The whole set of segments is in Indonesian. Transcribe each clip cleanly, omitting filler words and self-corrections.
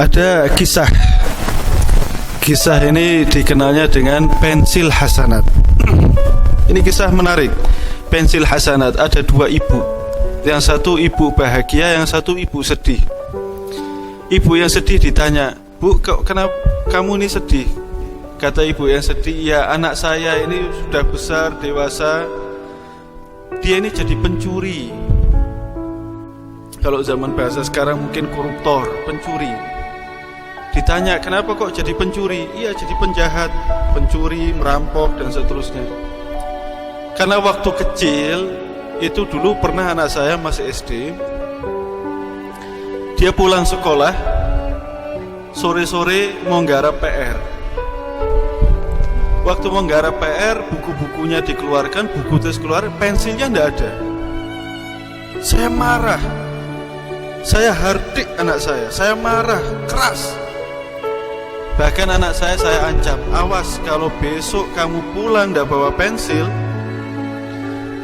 Ada kisah. Kisah ini dikenalnya dengan pensil hasanat. Ini kisah menarik. Pensil hasanat, ada dua ibu. Yang satu ibu bahagia, yang satu ibu sedih. Ibu yang sedih ditanya, "Bu, kenapa kamu ini sedih?" Kata ibu yang sedih, "Ya, anak saya ini sudah besar, dewasa. Dia ini jadi pencuri." Kalau zaman bahasa sekarang mungkin koruptor, pencuri. Ditanya, "Kenapa kok jadi pencuri?" "Iya, jadi penjahat, pencuri, merampok dan seterusnya." Karena waktu kecil itu dulu pernah anak saya masih SD. Dia pulang sekolah sore-sore mau nggarap PR. Waktu mau nggarap PR, buku-bukunya dikeluarkan, buku tulis keluar, pensilnya enggak ada. Saya marah. Saya hardik anak saya marah keras. Bahkan anak saya ancam, "Awas kalau besok kamu pulang enggak bawa pensil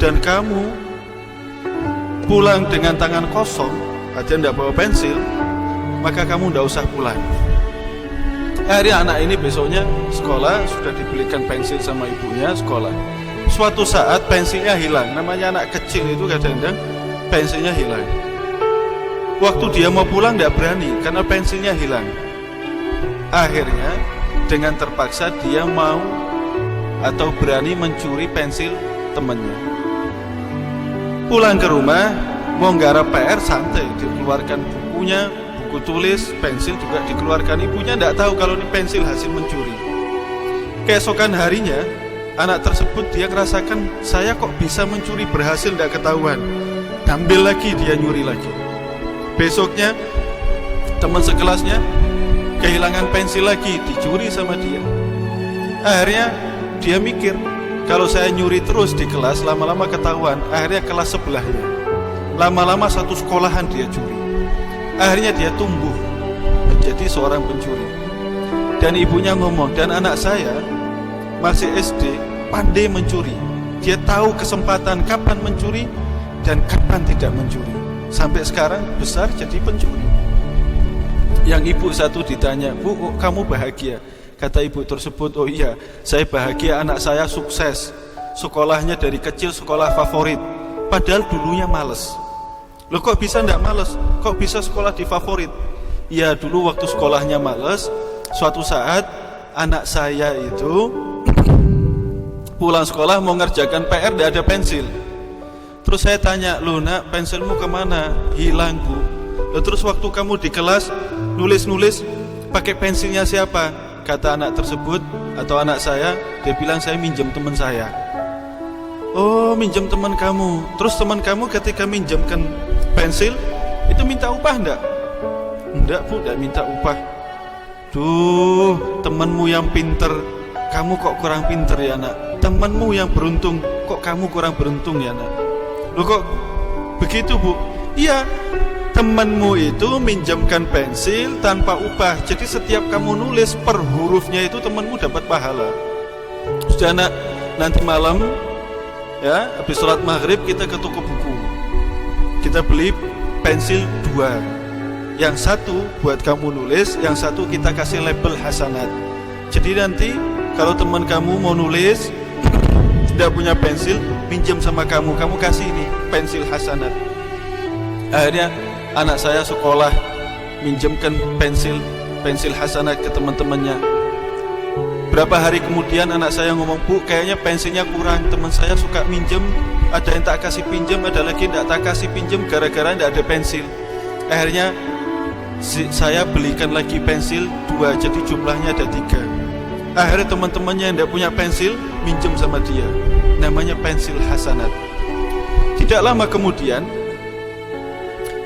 dan kamu pulang dengan tangan kosong, aja enggak bawa pensil, maka kamu enggak usah pulang." Akhirnya anak ini besoknya sekolah, sudah dibelikan pensil sama ibunya sekolah. Suatu saat pensilnya hilang. Namanya anak kecil itu kadang-kadang pensilnya hilang. Waktu dia mau pulang tidak berani karena pensilnya hilang. Akhirnya dengan terpaksa dia mau atau berani mencuri pensil temannya. Pulang ke rumah mau nggarap PR santai, dikeluarkan bukunya, buku tulis, pensil juga dikeluarkan. Ibunya tidak tahu kalau ini pensil hasil mencuri. Keesokan harinya anak tersebut dia merasakan, "Saya kok bisa mencuri, berhasil tidak ketahuan." Ambil lagi, dia nyuri lagi. Besoknya teman sekelasnya kehilangan pensil lagi, dicuri sama dia. Akhirnya dia mikir, kalau saya nyuri terus di kelas, lama-lama ketahuan. Akhirnya kelas sebelahnya, lama-lama satu sekolahan dia curi. Akhirnya dia tumbuh menjadi seorang pencuri. Dan ibunya ngomong, "Dan anak saya masih SD, pandai mencuri. Dia tahu kesempatan kapan mencuri dan kapan tidak mencuri. Sampai sekarang besar jadi pencuri." Yang ibu satu ditanya, "Bu, kamu bahagia?" Kata ibu tersebut, "Oh iya, saya bahagia, anak saya sukses. Sekolahnya dari kecil sekolah favorit. Padahal dulunya males." "Loh, kok bisa enggak males? Kok bisa sekolah di favorit?" "Ya, dulu waktu sekolahnya males, suatu saat anak saya itu pulang sekolah mau ngerjakan PR, enggak ada pensil. Terus saya tanya, 'Loh nak, pensilmu kemana?" "Hilang, Bu." "Loh, terus waktu kamu di kelas nulis-nulis pakai pensilnya siapa?" Kata anak tersebut atau anak saya, dia bilang, "Saya minjem teman saya." "Oh, minjem teman kamu. Terus teman kamu ketika minjemkan pensil itu minta upah enggak?" "Enggak, Bu, enggak minta upah." "Duh, temanmu yang pinter, kamu kok kurang pinter ya nak. Temanmu yang beruntung, kok kamu kurang beruntung ya nak." "Loh, kok begitu, Bu?" "Iya, temanmu itu minjamkan pensil tanpa upah. Jadi setiap kamu nulis per hurufnya itu temanmu dapat pahala." "Sudah nak, nanti malam ya, habis sholat maghrib kita ke toko buku. Kita beli pensil 2. Yang satu buat kamu nulis, yang satu kita kasih label hasanat. Jadi nanti kalau teman kamu mau nulis tidak punya pensil, pinjam sama kamu kasih ini pensil hasanat." Akhirnya anak saya sekolah minjemkan pensil hasanat ke teman-temannya. Berapa hari kemudian anak saya ngomong, "Bu, kayaknya pensilnya kurang. Teman saya suka minjem, ada yang tak kasih pinjam, ada lagi yang tak kasih pinjam gara-gara tidak ada pensil." Akhirnya saya belikan lagi pensil 2, jadi jumlahnya ada 3. Akhirnya teman-temannya yang tidak punya pensil minjem sama dia. Namanya pensil hasanat. Tidak lama kemudian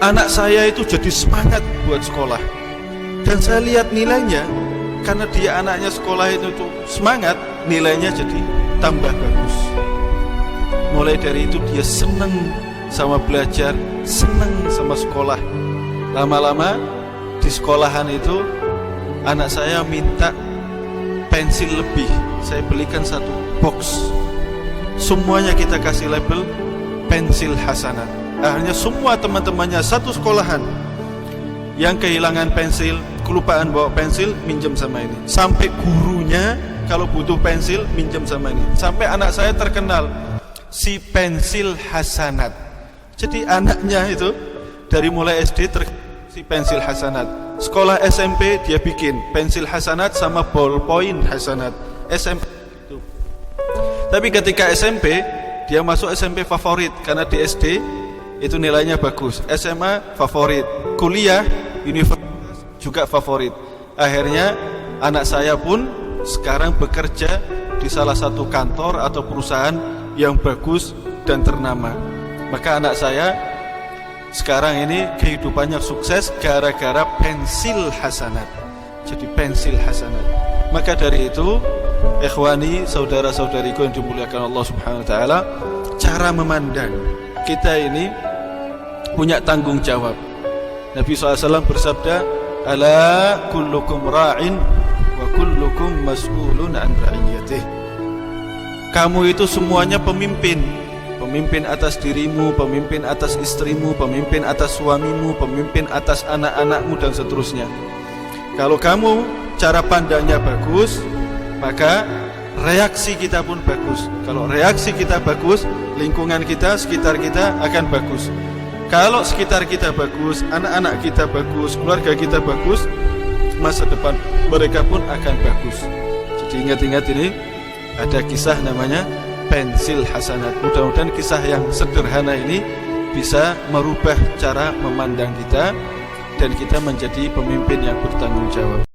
anak saya itu jadi semangat buat sekolah. Dan saya lihat nilainya, karena dia anaknya sekolah itu tuh semangat, nilainya jadi tambah bagus. Mulai dari itu dia senang sama belajar, senang sama sekolah. Lama-lama di sekolahan itu anak saya minta pensil lebih. Saya belikan satu box. Semuanya kita kasih label pensil hasanat. Akhirnya semua teman-temannya satu sekolahan Yang kehilangan pensil, kelupaan bawa pensil, minjem sama ini. Sampai gurunya kalau butuh pensil, minjem sama ini. Sampai anak saya terkenal si pensil hasanat. Jadi anaknya itu dari mulai SD si pensil hasanat. Sekolah SMP dia bikin pensil hasanat sama ballpoint hasanat. SMP itu. Tapi ketika SMP dia masuk SMP favorit karena di SD itu nilainya bagus. SMA favorit, kuliah universitas juga favorit. Akhirnya anak saya pun sekarang bekerja di salah satu kantor atau perusahaan yang bagus dan ternama. Maka anak saya sekarang ini kehidupannya sukses gara-gara pensil hasanat. Jadi pensil hasanat. Maka dari itu, ikhwani, saudara-saudariku yang dimuliakan Allah Subhanahu wa taala, cara memandang kita ini punya tanggung jawab. Nabi SAW bersabda, "Ala kullukum ra'in wa kullukum mas'ulun an ra'iyatih." Kamu itu semuanya pemimpin. Pemimpin atas dirimu, pemimpin atas istrimu, pemimpin atas suamimu, pemimpin atas anak-anakmu dan seterusnya. Kalau kamu cara pandangnya bagus, maka reaksi kita pun bagus. Kalau reaksi kita bagus, lingkungan kita, sekitar kita akan bagus. Kalau sekitar kita bagus, anak-anak kita bagus, keluarga kita bagus, masa depan mereka pun akan bagus. Jadi ingat-ingat ini, ada kisah namanya pensil hasanat. Mudah-mudahan kisah yang sederhana ini bisa merubah cara memandang kita dan kita menjadi pemimpin yang bertanggung jawab.